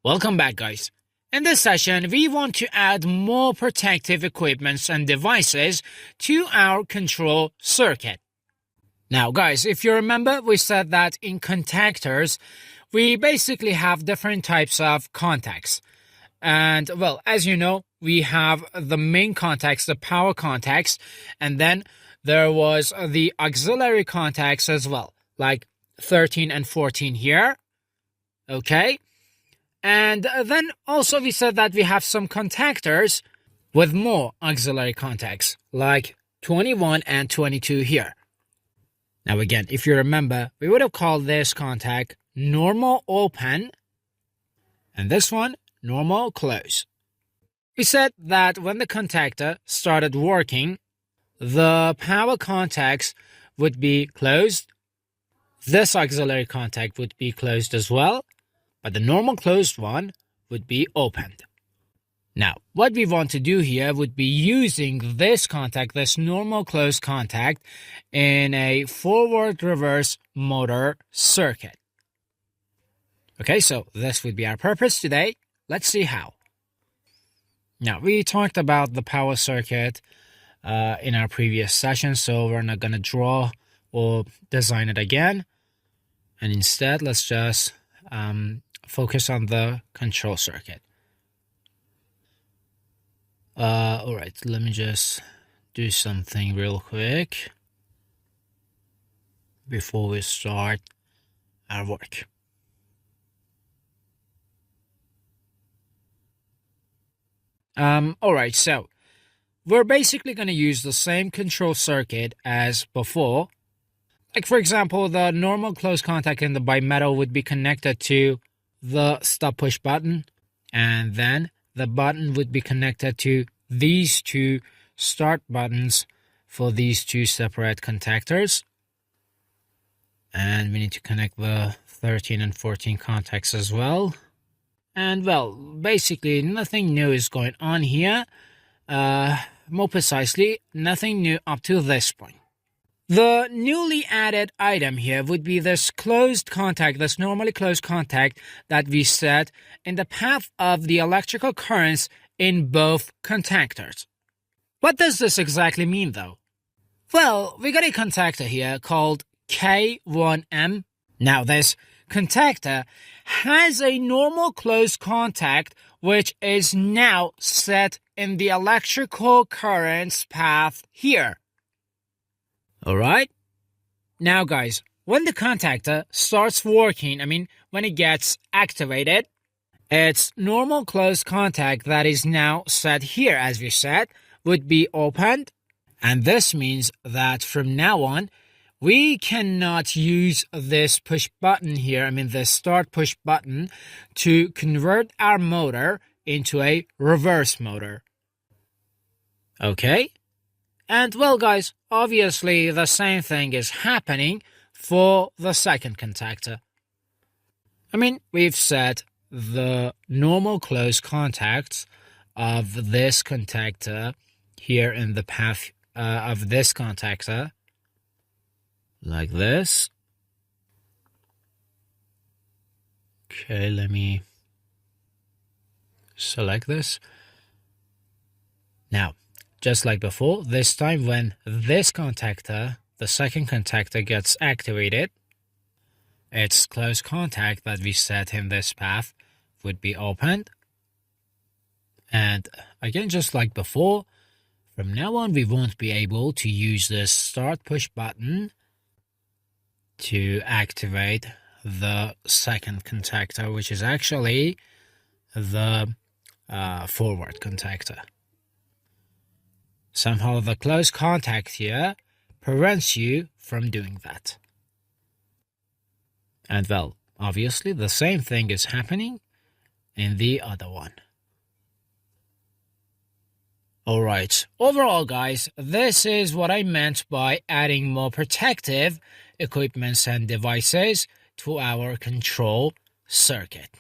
Welcome back, guys. In this session, we want to add more protective equipments and devices to our control circuit. Now, guys, if you remember, we said that in contactors, we basically have different types of contacts. And, well, as you know, we have the main contacts, the power contacts, and then there was the auxiliary contacts as well, like 13 and 14 here. Okay? And then also we said that we have some contactors with more auxiliary contacts, like 21 and 22 here. Now again, if you remember, we would have called this contact normal open, and this one normal close. We said that when the contactor started working, the power contacts would be closed. This auxiliary contact would be closed as well, but the normal closed one would be opened. Now, what we want to do here would be using this contact, this normal closed contact, in a forward-reverse motor circuit. Okay, so this would be our purpose today. Let's see how. Now, we talked about the power circuit in our previous session, so we're not going to draw or design it again. And instead, let's just focus on the control circuit. All right, let me just do something real quick before we start our work. All right, so we're basically going to use the same control circuit as before. Like, for example, the normal close contact in the bimetal would be connected to the stop push button, and then the button would be connected to these two start buttons for these two separate contactors. And we need to connect the 13 and 14 contacts as well. And, well, basically nothing new is going on here. More precisely, nothing new up to this point. The newly added item here would be this closed contact, this normally closed contact that we set in the path of the electrical currents in both contactors. What does this exactly mean, though? Well, we got a contactor here called K1M. Now, this contactor has a normal closed contact which is now set in the electrical currents path here. Alright? Now, guys, when the contactor starts working, when it gets activated, its normal closed contact that is now set here, as we said, would be opened. And this means that from now on, we cannot use this push button here, this start push button, to convert our motor into a reverse motor. Okay? And, well, guys, obviously the same thing is happening for the second contactor. We've set the normal close contacts of this contactor here in the path of this contactor, like this. Okay, let me select this. Now, just like before, this time when this contactor, the second contactor, gets activated, its close contact that we set in this path would be opened. And again, just like before, from now on we won't be able to use this start push button to activate the second contactor, which is actually the forward contactor. Somehow the close contact here prevents you from doing that. And, well, obviously the same thing is happening in the other one. Alright, overall, guys, this is what I meant by adding more protective equipments and devices to our control circuit.